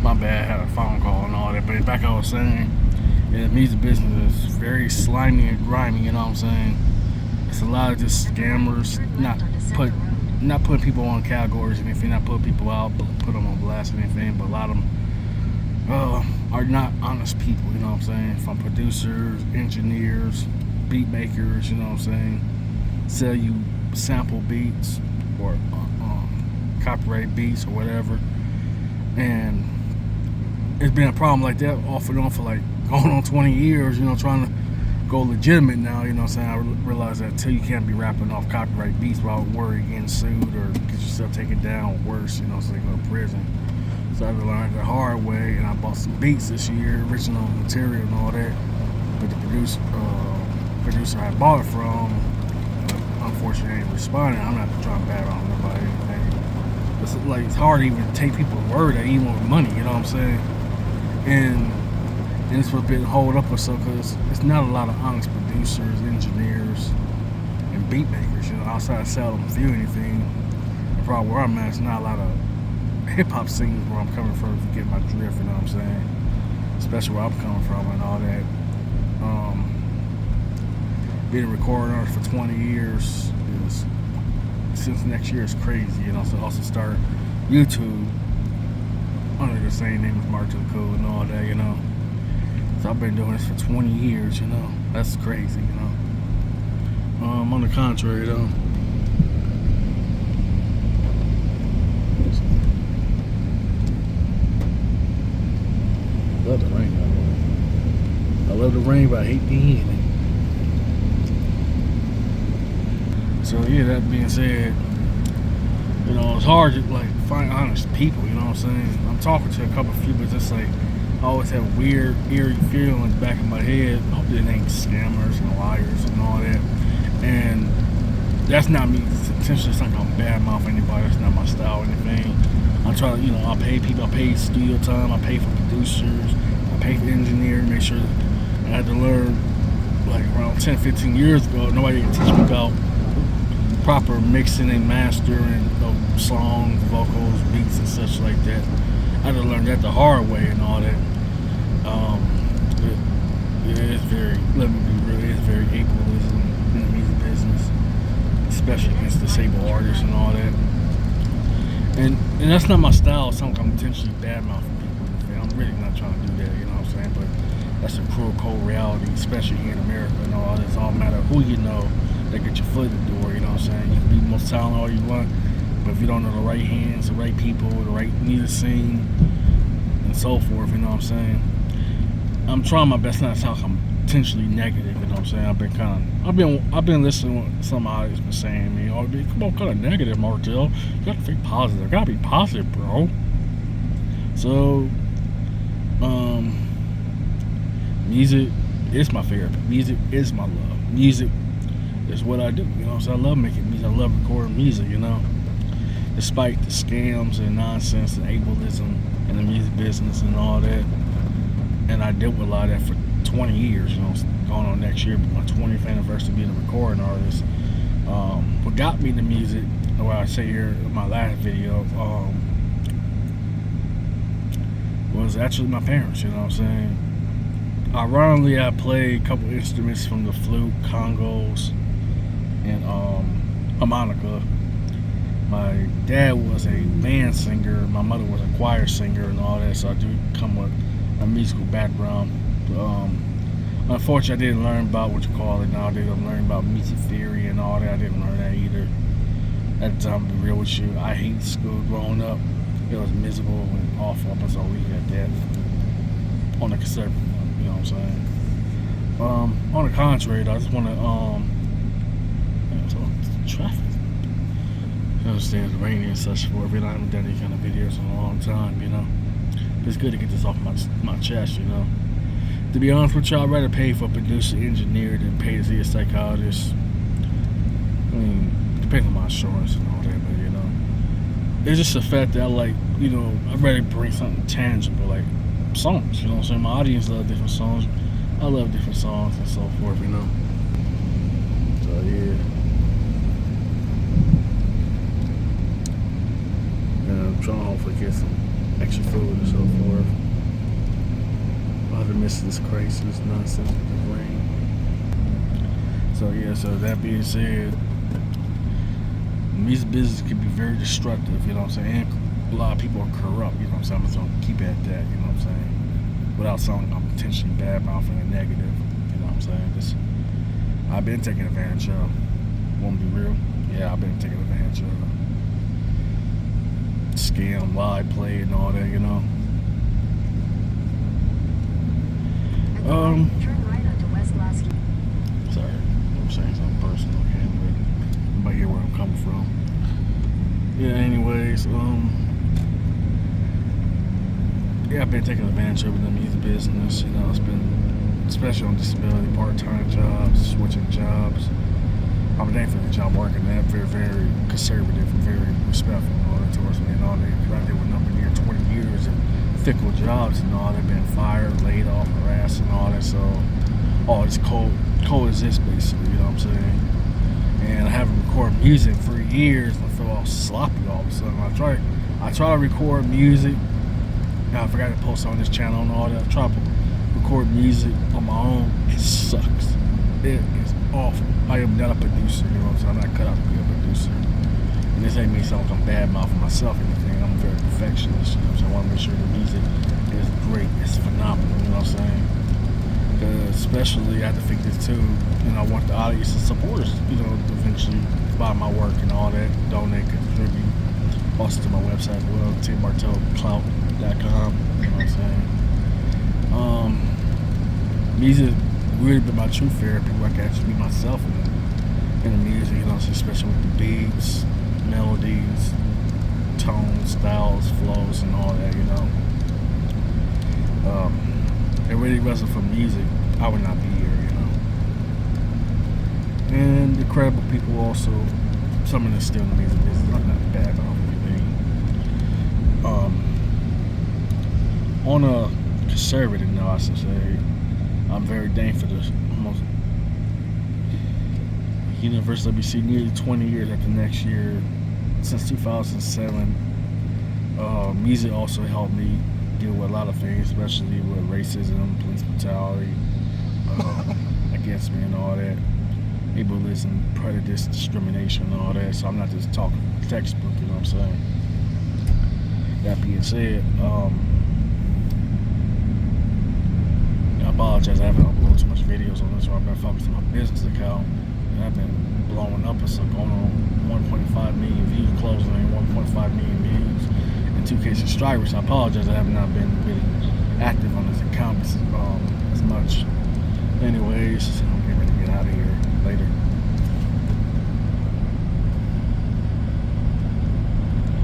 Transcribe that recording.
My bad, I had a phone call and all that. But back I was saying, yeah, the music business is very slimy and grimy. You know what I'm saying? It's a lot of just scammers, put not putting people on categories and anything, not putting people out, but put them on blast and anything. But a lot of them are not honest people. You know what I'm saying? From producers, engineers, beat makers. You know what I'm saying? Sell you sample beats or copyright beats or whatever, and it's been a problem like that off and on for like going on 20 years, you know, trying to go legitimate now, you know what I'm saying? I realize that too, you can't be rapping off copyright beats without worrying getting sued or get yourself taken down or worse, you know, so they go to prison. So I had to learn the hard way, and I bought some beats this year, original material and all that, but the producer I bought it from, unfortunately ain't responding. I'm not trying to bad on nobody or anything. It's like, it's hard to even take people's word that even with money, you know what I'm saying? And it's what's been hold up or so, because it's not a lot of honest producers, engineers, and beat makers. You know, outside of Salem View, anything. The problem where I'm at, it's not a lot of hip hop scenes where I'm coming from. If you get my drift, you know what I'm saying? Especially where I'm coming from and all that. Being a recording artist for 20 years is, since next year, is crazy. You know, so also start YouTube under the same name as Mark to the Code and all that. You know. So I've been doing this for 20 years, you know. That's crazy, you know. On the contrary, though, I love the rain, by the way. I love the rain, but I hate being in it. So yeah, that being said, you know, it's hard to like find honest people, you know what I'm saying? I'm talking to a couple of people, but it's like I always have weird, eerie feelings back in my head. I hope it ain't scammers and liars and all that. And that's not me. Essentially, it's not gonna badmouth anybody. That's not my style or anything. I'm trying to, you know, I pay people. I pay studio time. I pay for producers. I pay for engineers. Make sure. I had to learn like around 10, 15 years ago. Nobody didn't teach me about proper mixing and mastering of songs, vocals, beats, and such like that. I had to learn that the hard way and all that. It's very, let me be real, it's very ableism in the music business, especially against disabled artists and all that. And that's not my style. It's something I'm intentionally badmouthing people. I'm really not trying to do that, you know what I'm saying? But that's a cruel, cold reality, especially here in America and all that. It's all matter who you know that get your foot in the door, you know what I'm saying? You can be the most talented all you want, but if you don't know the right hands, the right people, the right music scene, and so forth, you know what I'm saying? I'm trying my best not to sound intentionally negative, you know what I'm saying? I've been listening to what somebody's been saying to me, oh, come on, kind of negative, Martel. You gotta think positive. You gotta be positive, bro. So, music is my favorite. Music is my love. Music is what I do, you know what I'm saying? I love making music. I love recording music, you know? Despite the scams and nonsense and ableism in the music business and all that. And I dealt with a lot of that for 20 years, you know, going on next year, my 20th anniversary being a recording artist. What got me into music, what I say here in my last video, was actually my parents, you know what I'm saying? Ironically, I played a couple instruments from the flute, congos, and harmonica. My dad was a band singer, my mother was a choir singer and all that, so I do come with a musical background. Unfortunately, I didn't learn about what you call it nowadays. I'm learning about music theory and all that. I didn't learn that either. At the time, to be real with you, I hated school growing up. It was miserable and awful up until we had that on the conservative, you know what I'm saying? On the contrary, though, I just want to traffic. I understand it's raining and such forth. I haven't done any kind of videos in a long time, you know. It's good to get this off my chest, you know. To be honest with you, I'd rather pay for a producer, engineer than pay to see a psychologist. I mean, depending on my insurance and all that, but you know, it's just the fact that I like, you know, I'd rather bring something tangible, like songs, you know what I'm saying? My audience love different songs. I love different songs and so forth, you know. So yeah. And I'm trying to hopefully get some extra food and so forth. miss this crazy, this nonsense with the rain. So yeah, so that being said, music business can be very destructive, you know what I'm saying? And a lot of people are corrupt, you know what I'm saying? I'm just gonna keep it at that, you know what I'm saying? Without sounding I'm intentionally bad mouthing and negative, you know what I'm saying? I've been taken advantage of. Won't be real? Yeah, I've been taken advantage of. Scam, lie, play, and all that, you know. Turn right onto West Lasky. Sorry, I'm saying something personal, okay? But everybody hear where I'm coming from. Yeah, anyways, yeah, I've been taking advantage of the music business, you know, it's been, especially on disability, part-time jobs, switching jobs. I'm thankful for the job working at, very, very conservative and very respectful and all that towards me and all that. Because I did with number near 20 years of fickle jobs and all that, been fired, laid off, harassed and all that. So all this coexist basically, you know what I'm saying? And I haven't recorded music for years. I feel all sloppy all of a sudden. I try to record music. Now I forgot to post on this channel and all that. I try to record music on my own. It sucks. It is awful. I am not a producer, you know what I'm saying? I'm not cut out to be a producer. And this ain't me sounding like I'm bad mouthing myself or anything. I'm a very perfectionist, you know what I'm saying? I want to make sure the music is great, it's phenomenal, you know what I'm saying? Because especially I have to think this too, you know, I want the audience to support us, you know, eventually buy my work and all that, donate, contribute. Also to my website as well, timmartelclout.com, you know what I'm saying? Music really been my true therapy where I can actually be myself in the music, you know, especially with the beats, melodies, tones, styles, flows, and all that, you know. It really wasn't for music, I would not be here, you know. And incredible people also, some of them still in the music business, I'm not bad about anything. On a conservative note, I should say, I'm very thankful to almost Universal WC nearly 20 years after next year. Since 2007, music also helped me deal with a lot of things, especially with racism, police brutality against me and all that, ableism, prejudice, discrimination and all that. So I'm not just talking textbook, you know what I'm saying? That being said, I apologize, I haven't uploaded too much videos on this, so I've been focused on my business account, and I've been blowing up. It's going on 1.5 million views, closing in 1.5 million views, and 2K subscribers. I apologize, I have not been